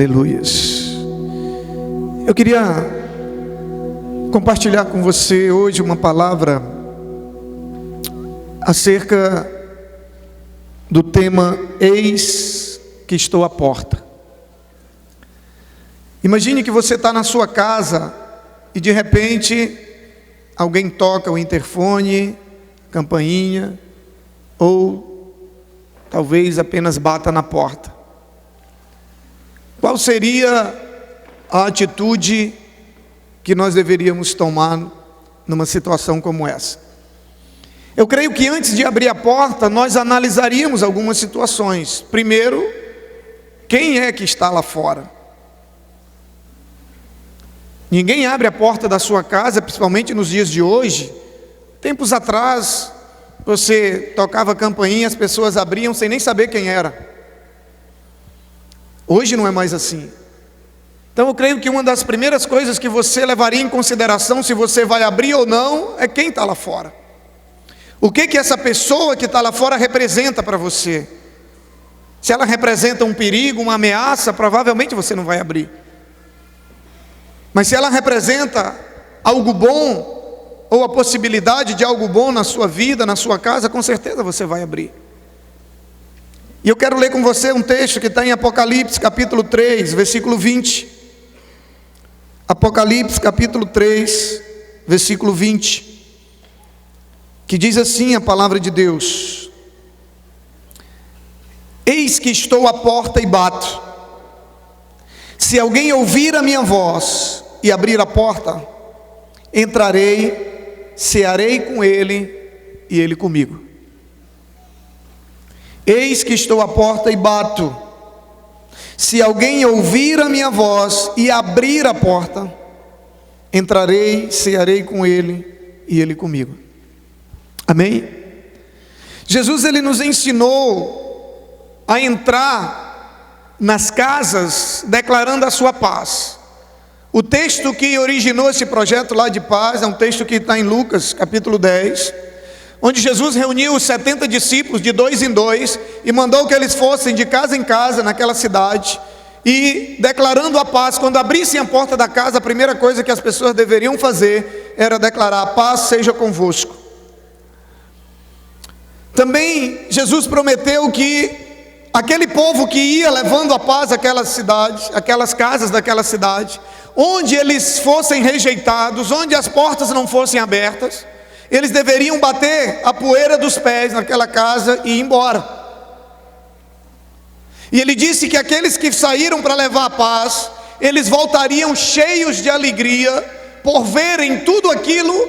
Aleluias. Eu queria compartilhar com você hoje uma palavra acerca do tema Eis que estou à porta. Imagine que você está na sua casa e de repente alguém toca o interfone, campainha, ou talvez apenas bata na porta. Qual seria a atitude que nós deveríamos tomar numa situação como essa? Eu creio que antes de abrir a porta, nós analisaríamos algumas situações. Primeiro, quem é que está lá fora? Ninguém abre a porta da sua casa, principalmente nos dias de hoje. Tempos atrás, você tocava a campainha, as pessoas abriam sem nem saber quem era. Hoje não é mais assim. Então eu creio que uma das primeiras coisas que você levaria em consideração, se você vai abrir ou não, é quem está lá fora. O que essa pessoa que está lá fora representa para você? Se ela representa um perigo, uma ameaça, provavelmente você não vai abrir. Mas se ela representa algo bom, ou a possibilidade de algo bom na sua vida, na sua casa, com certeza você vai abrir. E eu quero ler com você um texto que está em Apocalipse capítulo 3, versículo 20. Apocalipse capítulo 3, versículo 20. Que diz assim a palavra de Deus: Eis que estou à porta e bato. Se alguém ouvir a minha voz e abrir a porta, entrarei, cearei com ele e ele comigo. Eis que estou à porta e bato. Se alguém ouvir a minha voz e abrir a porta, entrarei, cearei com ele e ele comigo. Amém? Jesus, ele nos ensinou a entrar nas casas declarando a sua paz. O texto que originou esse projeto lá de paz é um texto que está em Lucas capítulo 10, onde Jesus reuniu os 70 discípulos de 2 em 2 e mandou que eles fossem de casa em casa naquela cidade e declarando a paz. Quando abrissem a porta da casa, a primeira coisa que as pessoas deveriam fazer era declarar: a paz seja convosco. Também Jesus prometeu que aquele povo que ia levando a paz àquela cidade, aquelas casas daquela cidade, onde eles fossem rejeitados, onde as portas não fossem abertas, eles deveriam bater a poeira dos pés naquela casa e ir embora. E ele disse que aqueles que saíram para levar a paz, eles voltariam cheios de alegria por verem tudo aquilo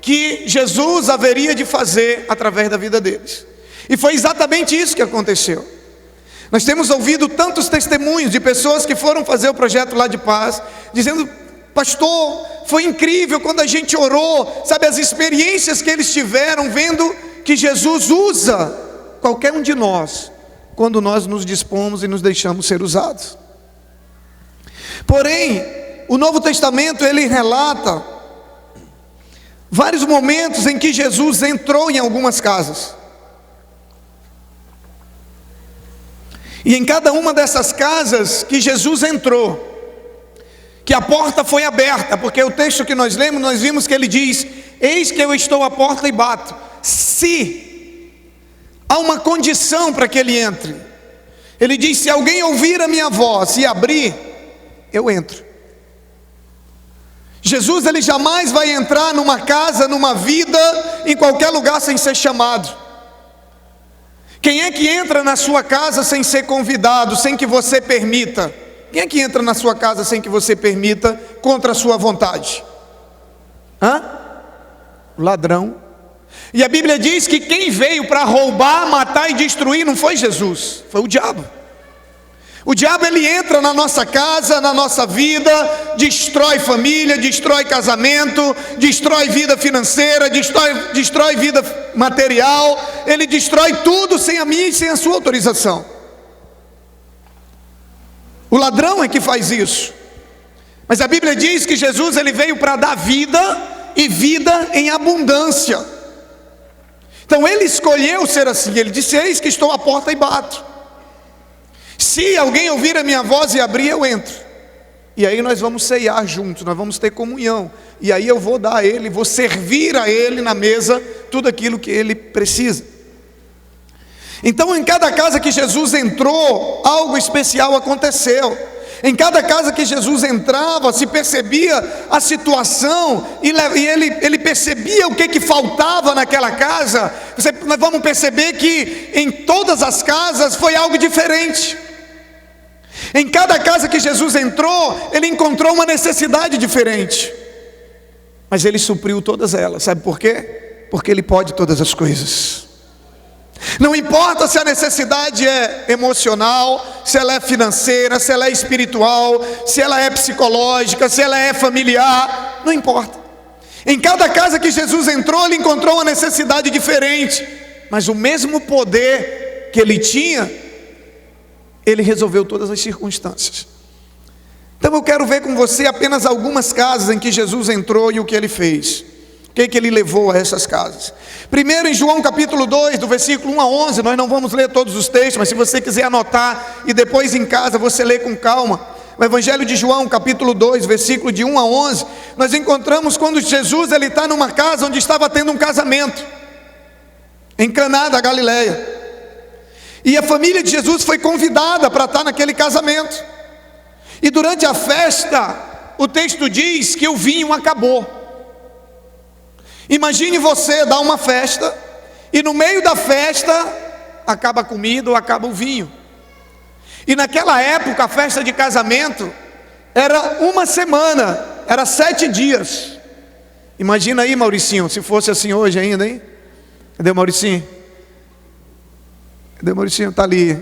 que Jesus haveria de fazer através da vida deles. E foi exatamente isso que aconteceu. Nós temos ouvido tantos testemunhos de pessoas que foram fazer o projeto lá de paz, dizendo: pastor, foi incrível quando a gente orou, sabe, as experiências que eles tiveram, vendo que Jesus usa qualquer um de nós, quando nós nos dispomos e nos deixamos ser usados. Porém, o Novo Testamento, ele relata vários momentos em que Jesus entrou em algumas casas. E em cada uma dessas casas que Jesus entrou, que a porta foi aberta, porque o texto que nós lemos, nós vimos que ele diz: eis que eu estou à porta e bato. Se há uma condição para que ele entre, ele diz: se alguém ouvir a minha voz e abrir, eu entro. Jesus, ele jamais vai entrar numa casa, numa vida, em qualquer lugar sem ser chamado. Quem é que entra na sua casa sem ser convidado, sem que você permita? Quem é que entra na sua casa sem que você permita, contra a sua vontade? O ladrão. E a Bíblia diz que quem veio para roubar, matar e destruir não foi Jesus, foi o diabo. O diabo, ele entra na nossa casa, na nossa vida, destrói família, destrói casamento, destrói vida financeira, destrói vida material. Ele destrói tudo sem a minha e sem a sua autorização. O ladrão é que faz isso. Mas a Bíblia diz que Jesus, ele veio para dar vida e vida em abundância. Então ele escolheu ser assim. Ele disse: eis que estou à porta e bato. Se alguém ouvir a minha voz e abrir, eu entro. E aí nós vamos ceiar juntos, nós vamos ter comunhão. E aí eu vou dar a ele, vou servir a ele na mesa tudo aquilo que ele precisa. Então, em cada casa que Jesus entrou, algo especial aconteceu. Em cada casa que Jesus entrava, se percebia a situação, e ele percebia o que faltava naquela casa. Nós vamos perceber que em todas as casas foi algo diferente. Em cada casa que Jesus entrou, ele encontrou uma necessidade diferente, mas ele supriu todas elas. Sabe por quê? Porque ele pode todas as coisas. Não importa se a necessidade é emocional, se ela é financeira, se ela é espiritual, se ela é psicológica, se ela é familiar, não importa. Em cada casa que Jesus entrou, ele encontrou uma necessidade diferente, mas o mesmo poder que ele tinha, ele resolveu todas as circunstâncias. Então eu quero ver com você apenas algumas casas em que Jesus entrou e o que ele fez. O que ele levou a essas casas? Primeiro, em João capítulo 2, do versículo 1 a 11, nós não vamos ler todos os textos, mas se você quiser anotar e depois em casa você lê com calma, o Evangelho de João capítulo 2, versículo de 1 a 11, nós encontramos quando Jesus está numa casa onde estava tendo um casamento, em Caná da Galileia, e a família de Jesus foi convidada para estar naquele casamento, e durante a festa, o texto diz que o vinho acabou. Imagine você dar uma festa, e no meio da festa, acaba a comida ou acaba o vinho. E naquela época, a festa de casamento era uma semana, era 7 dias. Imagina aí, Mauricinho, se fosse assim hoje ainda, hein? Cadê o Mauricinho? Cadê o Mauricinho? Está ali.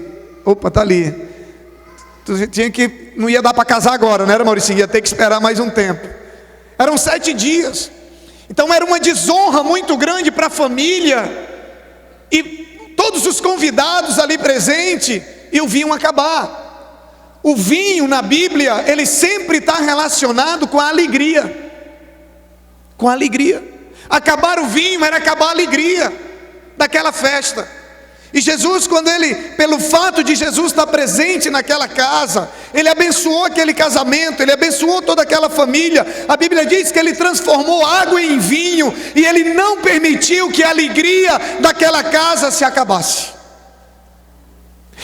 Opa, está ali. Não ia dar para casar agora, não era, Mauricinho? Ia ter que esperar mais um tempo. Eram 7 dias. Então era uma desonra muito grande para a família, e todos os convidados ali presentes, e o vinho acabar. O vinho na Bíblia, ele sempre está relacionado com a alegria. Com a alegria. Acabar o vinho era acabar a alegria daquela festa. E Jesus, pelo fato de Jesus estar presente naquela casa, ele abençoou aquele casamento, ele abençoou toda aquela família. A Bíblia diz que ele transformou água em vinho, e ele não permitiu que a alegria daquela casa se acabasse.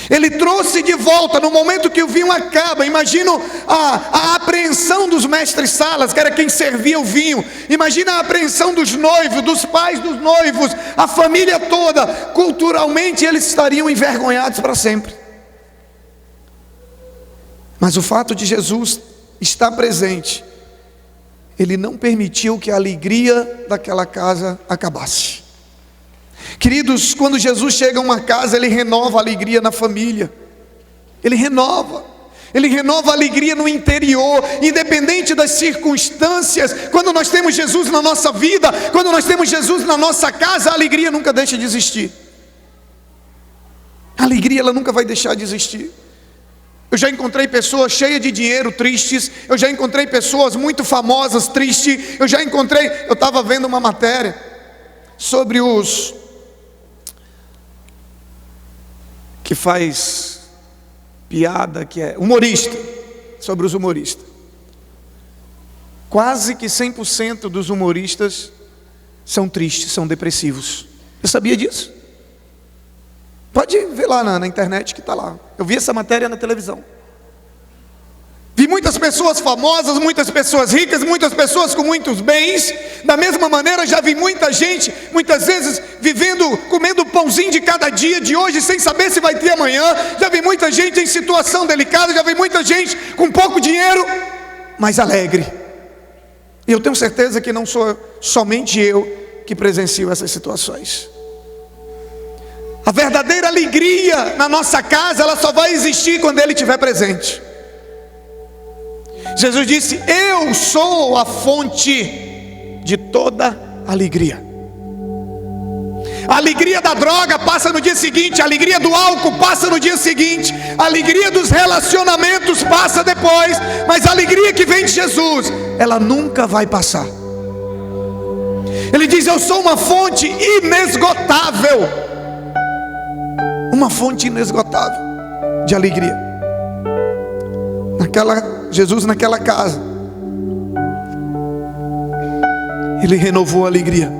Ele trouxe de volta, no momento que o vinho acaba. Imagina a apreensão dos mestres-salas, que era quem servia o vinho. Imagina a apreensão dos noivos, dos pais dos noivos, a família toda. Culturalmente eles estariam envergonhados para sempre. Mas o fato de Jesus estar presente, ele não permitiu que a alegria daquela casa acabasse. Queridos, quando Jesus chega a uma casa, ele renova a alegria na família. Ele renova a alegria no interior, independente das circunstâncias. Quando nós temos Jesus na nossa vida, quando nós temos Jesus na nossa casa, a alegria nunca deixa de existir. A alegria, ela nunca vai deixar de existir. Eu já encontrei pessoas cheias de dinheiro tristes, eu já encontrei pessoas muito famosas tristes, eu estava vendo uma matéria sobre os que faz piada, que é humorista, sobre os humoristas. Quase que 100% dos humoristas são tristes, são depressivos. Você sabia disso? Pode ver lá na internet que está lá. Eu vi essa matéria na televisão. Vi muitas pessoas famosas, muitas pessoas ricas, muitas pessoas com muitos bens. Da mesma maneira, já vi muita gente, muitas vezes, comendo o pãozinho de cada dia, de hoje, sem saber se vai ter amanhã. Já vi muita gente em situação delicada, já vi muita gente com pouco dinheiro, mas alegre. E eu tenho certeza que não sou somente eu que presencio essas situações. A verdadeira alegria na nossa casa, ela só vai existir quando Ele estiver presente. Jesus disse: eu sou a fonte de toda alegria. A alegria da droga passa no dia seguinte, a alegria do álcool passa no dia seguinte, a alegria dos relacionamentos passa depois, mas a alegria que vem de Jesus, ela nunca vai passar. Ele diz: eu sou uma fonte inesgotável, uma fonte inesgotável de alegria. Jesus naquela casa, Ele renovou a alegria.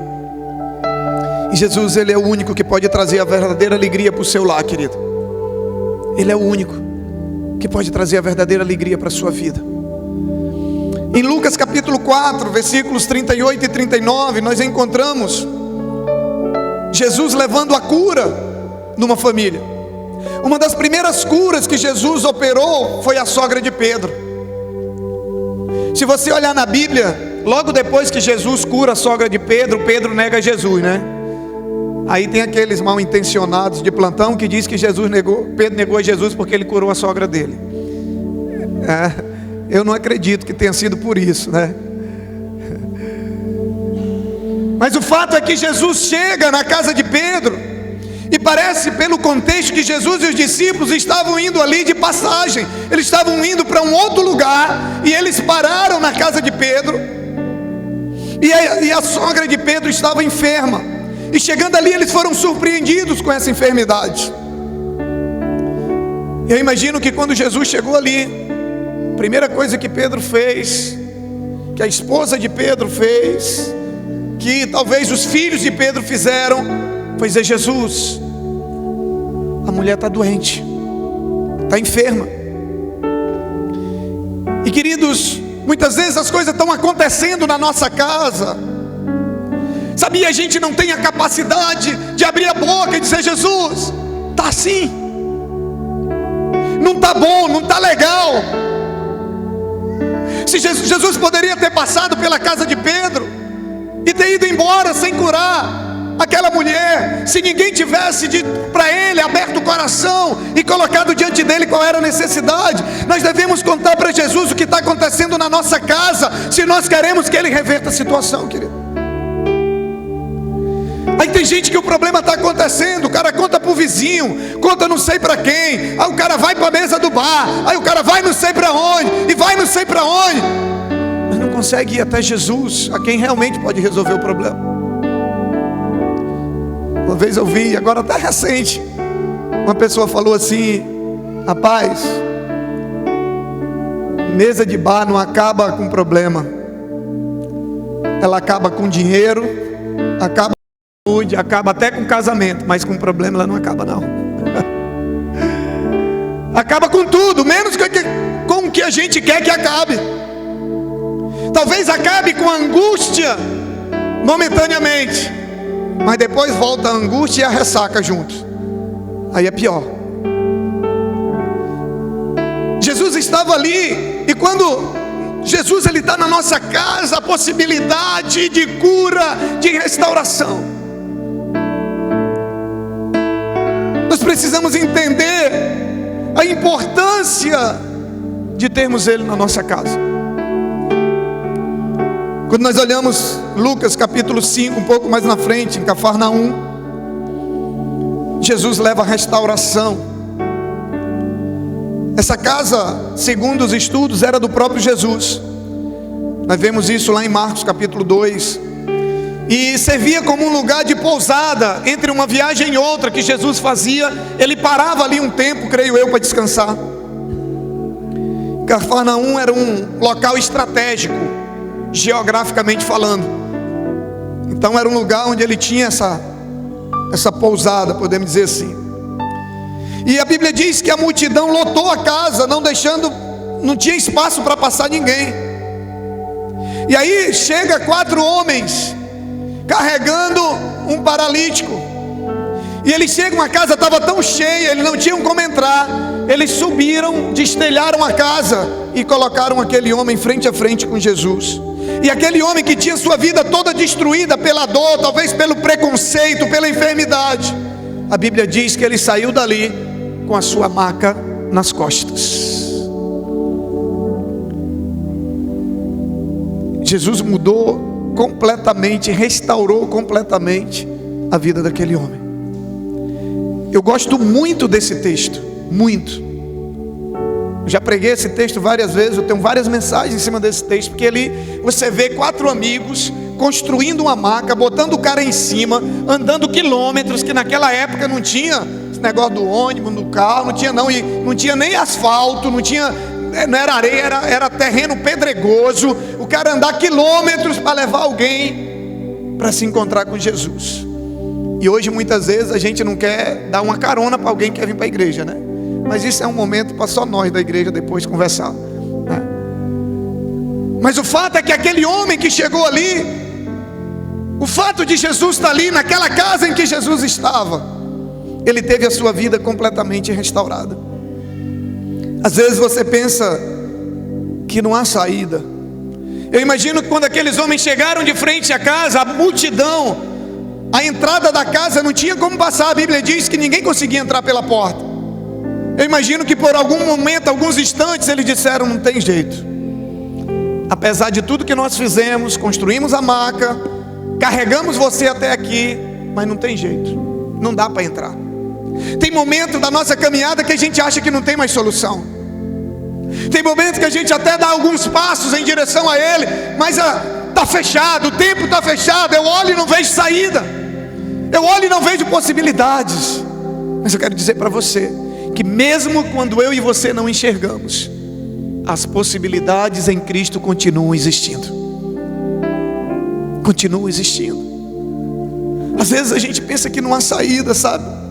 E Jesus, Ele é o único que pode trazer a verdadeira alegria para o seu lar, querido. Ele é o único que pode trazer a verdadeira alegria para a sua vida. Em Lucas capítulo 4, versículos 38 e 39, nós encontramos Jesus levando a cura numa família. Uma das primeiras curas que Jesus operou foi a sogra de Pedro. Se você olhar na Bíblia, logo depois que Jesus cura a sogra de Pedro, Pedro nega Jesus, né? Aí tem aqueles mal intencionados de plantão que diz que Pedro negou a Jesus porque ele curou a sogra dele. Eu não acredito que tenha sido por isso, né? Mas o fato é que Jesus chega na casa de Pedro, e parece pelo contexto que Jesus e os discípulos estavam indo ali de passagem. Eles estavam indo para um outro lugar, e eles pararam na casa de Pedro, e a sogra de Pedro estava enferma. E chegando ali, eles foram surpreendidos com essa enfermidade. Eu imagino que quando Jesus chegou ali, a primeira coisa que Pedro fez, que a esposa de Pedro fez, que talvez os filhos de Pedro fizeram, foi dizer: Jesus, a mulher está doente, está enferma. E queridos, muitas vezes as coisas estão acontecendo na nossa casa, sabia, a gente não tem a capacidade de abrir a boca e dizer: Jesus, está assim, não está bom, não está legal. Se Jesus poderia ter passado pela casa de Pedro e ter ido embora sem curar aquela mulher, se ninguém tivesse dito para ele, aberto o coração e colocado diante dele qual era a necessidade. Nós devemos contar para Jesus o que está acontecendo na nossa casa, se nós queremos que ele reverta a situação, querido. Aí tem gente que o problema está acontecendo, o cara conta para o vizinho, conta não sei para quem, aí o cara vai para a mesa do bar, aí o cara vai não sei para onde, e vai não sei para onde, mas não consegue ir até Jesus, a quem realmente pode resolver o problema. Uma vez eu vi, agora até recente, uma pessoa falou assim: rapaz, mesa de bar não acaba com problema, ela acaba com dinheiro, acaba com saúde, acaba até com casamento, mas com problema ela não acaba não. Acaba com tudo, menos com o que a gente quer que acabe. Talvez acabe com a angústia momentaneamente, mas depois volta a angústia e a ressaca juntos. Aí é pior. Jesus estava ali, e quando Jesus ele está na nossa casa, a possibilidade de cura, de restauração. Nós precisamos entender a importância de termos Ele na nossa casa. Quando nós olhamos Lucas capítulo 5, um pouco mais na frente, em Cafarnaum, Jesus leva a restauração. Essa casa, segundo os estudos, era do próprio Jesus. Nós vemos isso lá em Marcos capítulo 2. E servia como um lugar de pousada entre uma viagem e outra que Jesus fazia. Ele parava ali um tempo, creio eu, para descansar. Cafarnaum era um local estratégico, geograficamente falando. Então era um lugar onde ele tinha essa pousada, podemos dizer assim. E a Bíblia diz que a multidão lotou a casa, não tinha espaço para passar ninguém. E aí chega 4 homens carregando um paralítico, e eles chegam, a casa estava tão cheia, eles não tinham como entrar. Eles subiram, destelharam a casa e colocaram aquele homem frente a frente com Jesus. E aquele homem que tinha sua vida toda destruída pela dor, talvez pelo preconceito, pela enfermidade, a Bíblia diz que ele saiu dali com a sua maca nas costas. Jesus mudou completamente, restaurou completamente a vida daquele homem. Eu gosto muito desse texto, muito. Eu já preguei esse texto várias vezes, eu tenho várias mensagens em cima desse texto, porque ali você vê 4 amigos construindo uma maca, botando o cara em cima, andando quilômetros, que naquela época não tinha esse negócio do ônibus, do carro, não tinha nem asfalto, não tinha não era areia, era terreno pedregoso. O cara andar quilômetros para levar alguém para se encontrar com Jesus. E hoje muitas vezes a gente não quer dar uma carona para alguém que quer vir para a igreja, né? Mas isso é um momento para só nós da igreja depois conversar, né? Mas o fato é que aquele homem que chegou ali, o fato de Jesus estar ali naquela casa em que Jesus estava, ele teve a sua vida completamente restaurada. Às vezes você pensa que não há saída. Eu imagino que quando aqueles homens chegaram de frente à casa, a multidão, a entrada da casa não tinha como passar. A Bíblia diz que ninguém conseguia entrar pela porta. Eu imagino que por algum momento, alguns instantes, eles disseram: não tem jeito. Apesar de tudo que nós fizemos, construímos a maca, carregamos você até aqui, mas não tem jeito, não dá para entrar. Tem momento da nossa caminhada que a gente acha que não tem mais solução. Tem momento que a gente até dá alguns passos em direção a Ele, mas está fechado, o tempo está fechado. Eu olho e não vejo saída, eu olho e não vejo possibilidades. Mas eu quero dizer para você que mesmo quando eu e você não enxergamos, as possibilidades em Cristo continuam existindo. Continuam existindo. Às vezes a gente pensa que não há saída, sabe?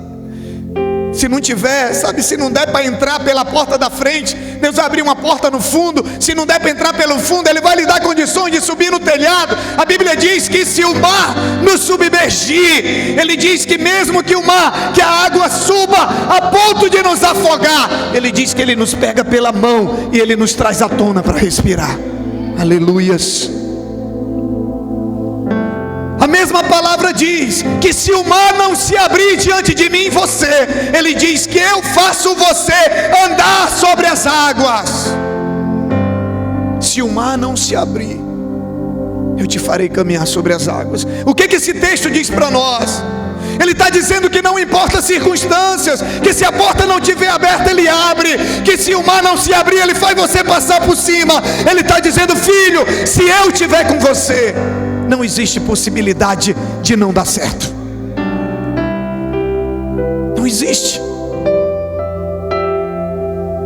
Se não tiver, sabe, se não der para entrar pela porta da frente, Deus vai abrir uma porta no fundo. Se não der para entrar pelo fundo, Ele vai lhe dar condições de subir no telhado. A Bíblia diz que se o mar nos submergir, Ele diz que mesmo que o mar, que a água suba a ponto de nos afogar, Ele diz que Ele nos pega pela mão e Ele nos traz à tona para respirar. Aleluias. A mesma palavra diz que se o mar não se abrir diante de mim e você, Ele diz que eu faço você andar sobre as águas. Se o mar não se abrir, eu te farei caminhar sobre as águas. O que esse texto diz para nós? Ele está dizendo que não importa as circunstâncias, que se a porta não estiver aberta, Ele abre, que se o mar não se abrir, Ele faz você passar por cima. Ele está dizendo: filho, se eu estiver com você, não existe possibilidade de não dar certo. Não existe.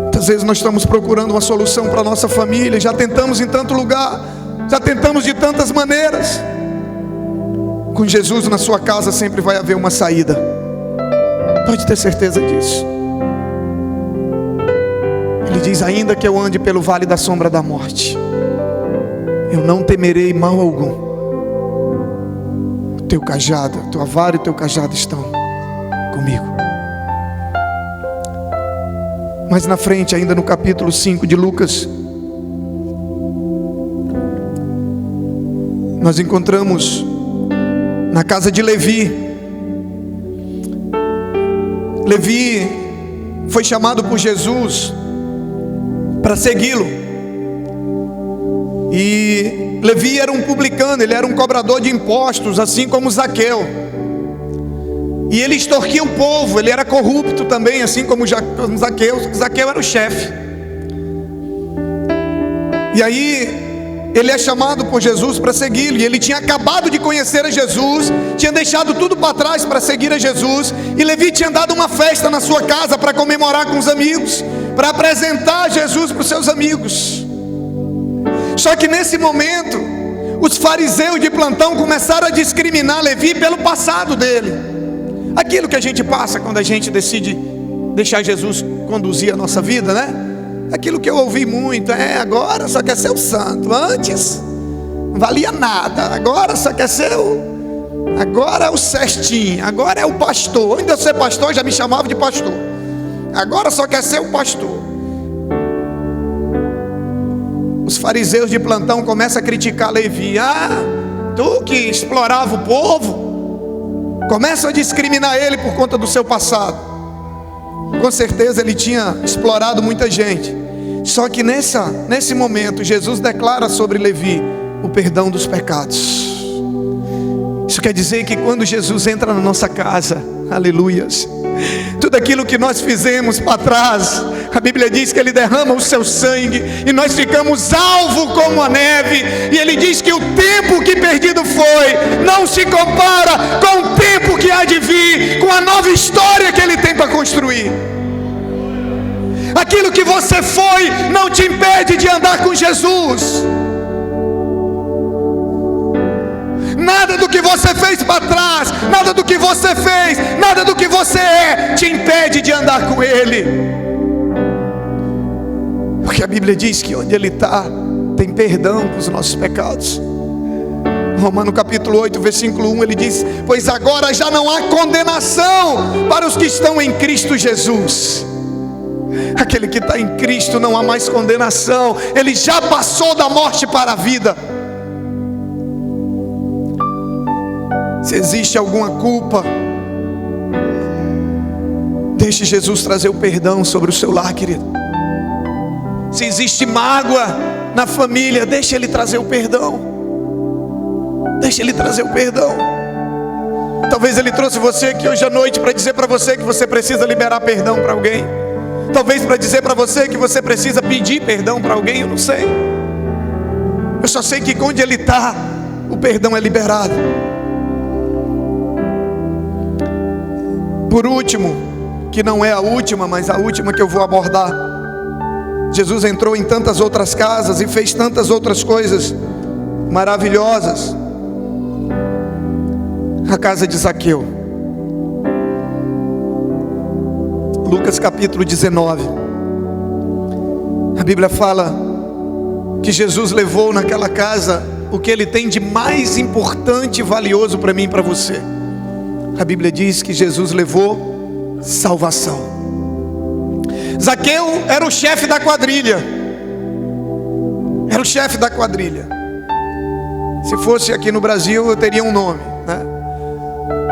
Muitas vezes nós estamos procurando uma solução para a nossa família, já tentamos em tanto lugar, já tentamos de tantas maneiras. Com Jesus na sua casa sempre vai haver uma saída. Pode ter certeza disso. Ele diz: ainda que eu ande pelo vale da sombra da morte, eu não temerei mal algum. Teu cajado, tua vara e teu cajado estão comigo. Mas na frente, ainda no capítulo 5 de Lucas, nós encontramos na casa de Levi. Levi foi chamado por Jesus para segui-lo. E Levi era um publicano, ele era um cobrador de impostos, assim como Zaqueu. E ele extorquia o povo, ele era corrupto também, assim como Zaqueu. Zaqueu era o chefe. E aí ele é chamado por Jesus para segui-lo. E ele tinha acabado de conhecer a Jesus, tinha deixado tudo para trás para seguir a Jesus. E Levi tinha dado uma festa na sua casa para comemorar com os amigos, para apresentar Jesus para os seus amigos. Só que nesse momento, os fariseus de plantão começaram a discriminar Levi pelo passado dele. Aquilo que a gente passa quando a gente decide deixar Jesus conduzir a nossa vida, né? Aquilo que eu ouvi muito: agora só quer ser o santo. Antes não valia nada, agora só quer ser agora é o cestinho, agora é o pastor. Antes de eu ser pastor, já me chamava de pastor. Agora só quer ser o pastor. Os fariseus de plantão começam a criticar Levi. Tu que explorava o povo. Começam a discriminar ele por conta do seu passado. Com certeza ele tinha explorado muita gente. Só que nesse momento, Jesus declara sobre Levi o perdão dos pecados. Isso quer dizer que quando Jesus entra na nossa casa, aleluias, tudo aquilo que nós fizemos para trás, a Bíblia diz que Ele derrama o seu sangue e nós ficamos alvo como a neve. E Ele diz que o tempo que perdido foi não se compara com o tempo que há de vir, com a nova história que Ele tem para construir. Aquilo que você foi não te impede de andar com Jesus. Nada do que você fez para trás, nada do que você fez, nada do que você é, te impede de andar com Ele. Porque a Bíblia diz que onde Ele está, tem perdão para os nossos pecados. Romanos capítulo 8, versículo 1, ele diz: pois agora já não há condenação para os que estão em Cristo Jesus. Aquele que está em Cristo não há mais condenação, ele já passou da morte para a vida. Se existe alguma culpa, deixe Jesus trazer o perdão sobre o seu lar, querido. Se existe mágoa na família, deixe Ele trazer o perdão. Deixe Ele trazer o perdão. Talvez Ele trouxe você aqui hoje à noite para dizer para você que você precisa liberar perdão para alguém. Talvez para dizer para você que você precisa pedir perdão para alguém, eu não sei. Eu só sei que onde Ele está, o perdão é liberado. Por último, que não é a última, mas a última que eu vou abordar. Jesus entrou em tantas outras casas e fez tantas outras coisas maravilhosas. A casa de Zaqueu. Lucas capítulo 19. A Bíblia fala que Jesus levou naquela casa o que Ele tem de mais importante e valioso para mim e para você. A Bíblia diz que Jesus levou salvação. Zaqueu era o chefe da quadrilha. Era o chefe da quadrilha. Se fosse aqui no Brasil, eu teria um nome, né?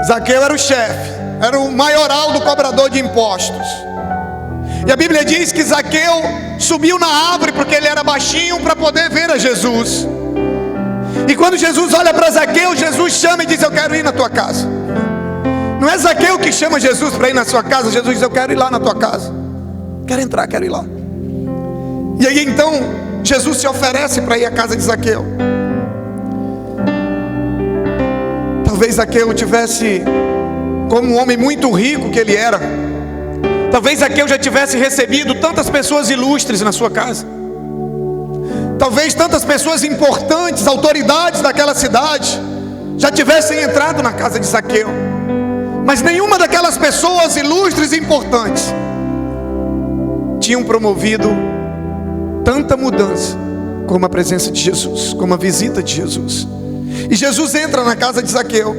Zaqueu era o chefe, era o maioral do cobrador de impostos. E a Bíblia diz que Zaqueu subiu na árvore porque ele era baixinho para poder ver a Jesus. E quando Jesus olha para Zaqueu, Jesus chama e diz: eu quero ir na tua casa. Não é Zaqueu que chama Jesus para ir na sua casa. Jesus diz: eu quero ir lá na tua casa. Quero entrar, quero ir lá. E aí então Jesus se oferece para ir à casa de Zaqueu. Talvez Zaqueu tivesse, como um homem muito rico que ele era, talvez Zaqueu já tivesse recebido tantas pessoas ilustres na sua casa. Talvez tantas pessoas importantes, autoridades daquela cidade, já tivessem entrado na casa de Zaqueu. Mas nenhuma daquelas pessoas ilustres e importantes tinham promovido tanta mudança como a presença de Jesus, como a visita de Jesus. E Jesus entra na casa de Zaqueu.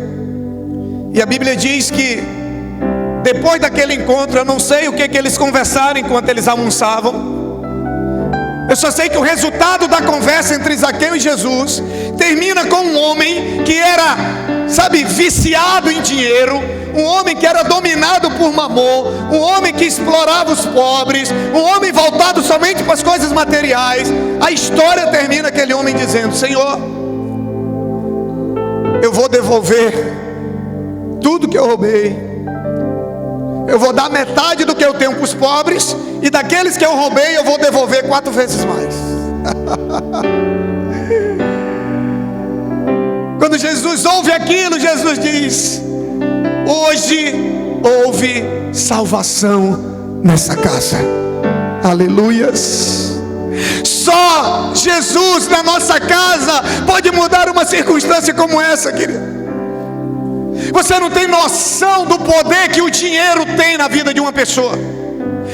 E a Bíblia diz que depois daquele encontro, eu não sei o que eles conversaram enquanto eles almoçavam. Eu só sei que o resultado da conversa entre Zaqueu e Jesus termina com um homem que era, viciado em dinheiro, um homem que era dominado por mamon, um homem que explorava os pobres, um homem voltado somente para as coisas materiais. A história termina aquele homem dizendo: Senhor, eu vou devolver tudo que eu roubei. Eu vou dar metade do que eu tenho para os pobres, e daqueles que eu roubei eu vou devolver 4 vezes mais. Quando Jesus ouve aquilo, Jesus diz: hoje houve salvação nessa casa. Aleluias. Só Jesus na nossa casa pode mudar uma circunstância como essa, querido. Você não tem noção do poder que o dinheiro tem na vida de uma pessoa.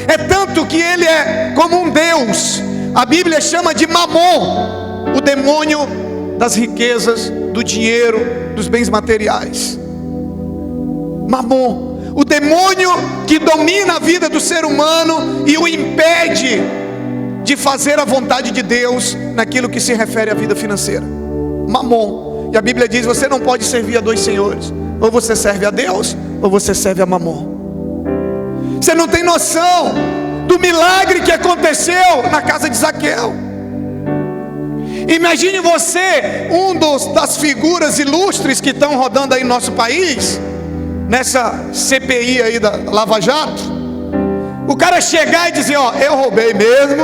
É tanto que ele é como um Deus. A Bíblia chama de mamon, o demônio das riquezas, do dinheiro, dos bens materiais. Mamon, o demônio que domina a vida do ser humano e o impede de fazer a vontade de Deus naquilo que se refere à vida financeira. Mamon. E a Bíblia diz: você não pode servir a 2 senhores. Ou você serve a Deus, ou você serve a mamon. Você não tem noção do milagre que aconteceu na casa de Zaqueu. Imagine você, das figuras ilustres que estão rodando aí no nosso país, nessa CPI aí da Lava Jato. O cara chegar e dizer: ó, eu roubei mesmo,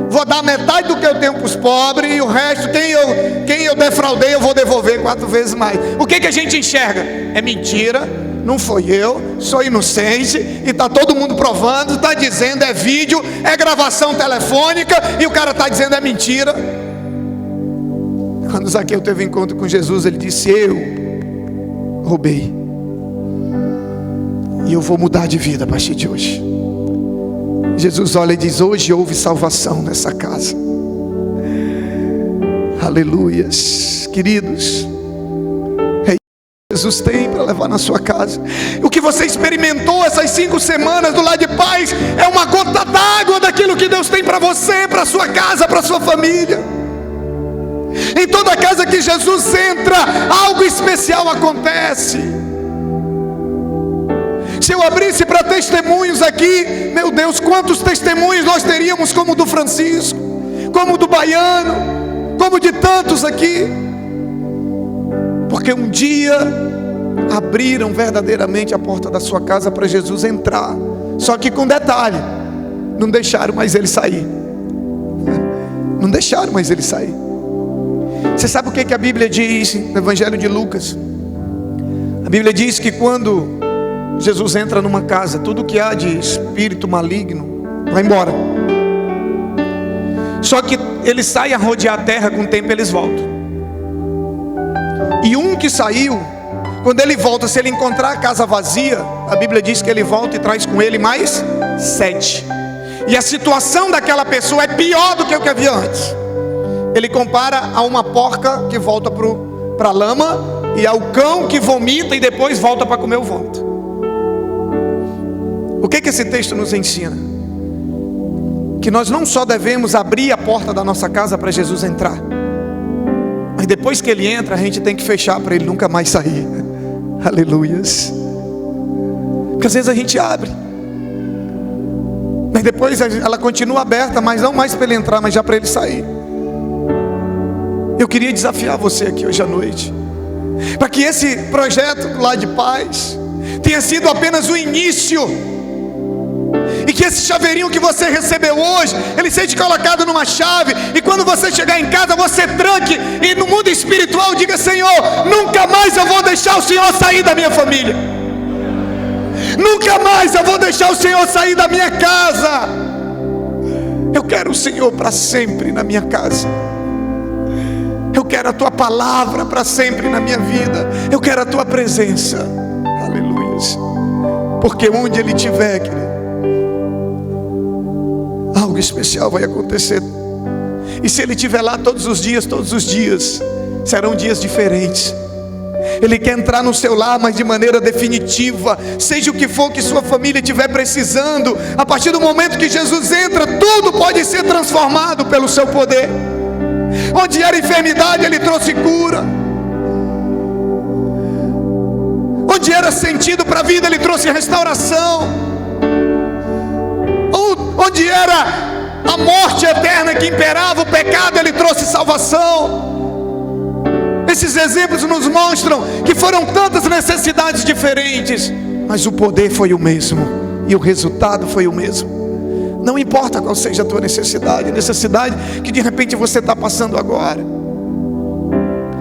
vou dar metade do que eu tenho para os pobres, e o resto, quem eu defraudei, eu vou devolver 4 vezes mais. O que a gente enxerga? É mentira, não foi eu, sou inocente, e está todo mundo provando, está dizendo é vídeo, é gravação telefônica, e o cara está dizendo é mentira. Quando Zaqueu teve um encontro com Jesus, ele disse: eu roubei, e eu vou mudar de vida a partir de hoje. Jesus olha e diz: hoje houve salvação nessa casa. Aleluias. Queridos, é isso que Jesus tem para levar na sua casa. O que você experimentou essas 5 semanas do Lar de Paz é uma gota d'água daquilo que Deus tem para você, para sua casa, para sua família. Em toda casa que Jesus entra, algo especial acontece. Se eu abrisse para testemunhos aqui, meu Deus, quantos testemunhos nós teríamos, como o do Francisco, como o do Baiano, como de tantos aqui. Porque um dia abriram verdadeiramente a porta da sua casa para Jesus entrar. Só que com detalhe: não deixaram mais ele sair. Não deixaram mais ele sair. Você sabe o que a Bíblia diz no Evangelho de Lucas? A Bíblia diz que quando Jesus entra numa casa, tudo que há de espírito maligno vai embora. Só que ele sai a rodear a terra, com o tempo eles voltam. E um que saiu, quando ele volta, se ele encontrar a casa vazia, a Bíblia diz que ele volta e traz com ele mais 7. E a situação daquela pessoa é pior do que o que havia antes. Ele compara a uma porca que volta para a lama, e ao cão que vomita e depois volta para comer o vômito. O que esse texto nos ensina? Que nós não só devemos abrir a porta da nossa casa para Jesus entrar, mas depois que ele entra, a gente tem que fechar para ele nunca mais sair. Aleluias. Porque às vezes a gente abre, mas depois ela continua aberta, mas não mais para ele entrar, mas já para ele sair. Eu queria desafiar você aqui hoje à noite, para que esse projeto Lar de Paz tenha sido apenas o início, e que esse chaveirinho que você recebeu hoje, ele seja colocado numa chave, e quando você chegar em casa, você tranque, e no mundo espiritual diga: Senhor, nunca mais eu vou deixar o Senhor sair da minha família, nunca mais eu vou deixar o Senhor sair da minha casa. Eu quero o Senhor para sempre na minha casa. Eu quero a tua palavra para sempre na minha vida. Eu quero a tua presença. Aleluia. Porque onde ele estiver, querido, algo especial vai acontecer. E se ele estiver lá todos os dias serão dias diferentes. Ele quer entrar no seu lar, mas de maneira definitiva. Seja o que for que sua família estiver precisando, a partir do momento que Jesus entra, tudo pode ser transformado pelo seu poder. Onde era enfermidade, ele trouxe cura. Onde era sentido para a vida, ele trouxe restauração. Onde era a morte eterna que imperava, o pecado, ele trouxe salvação. Esses exemplos nos mostram que foram tantas necessidades diferentes, mas o poder foi o mesmo, e o resultado foi o mesmo. Não importa qual seja a tua necessidade que de repente você está passando agora.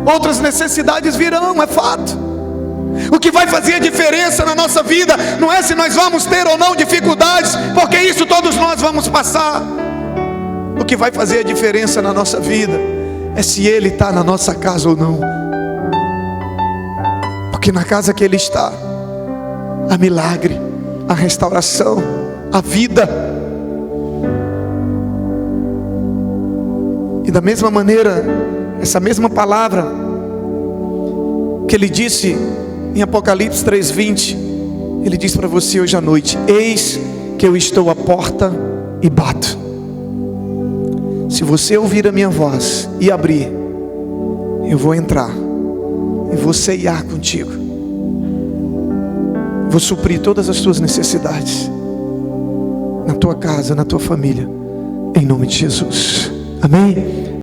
Outras necessidades virão, é fato. O que vai fazer a diferença na nossa vida não é se nós vamos ter ou não dificuldades, porque isso todos nós vamos passar. O que vai fazer a diferença na nossa vida é se Ele está na nossa casa ou não. Porque na casa que Ele está, há milagre, há restauração, há vida. E da mesma maneira, essa mesma palavra que ele disse em Apocalipse 3:20, ele diz para você hoje à noite: eis que eu estou à porta e bato. Se você ouvir a minha voz e abrir, eu vou entrar e vou ceiar contigo. Vou suprir todas as tuas necessidades na tua casa, na tua família, em nome de Jesus. Amém?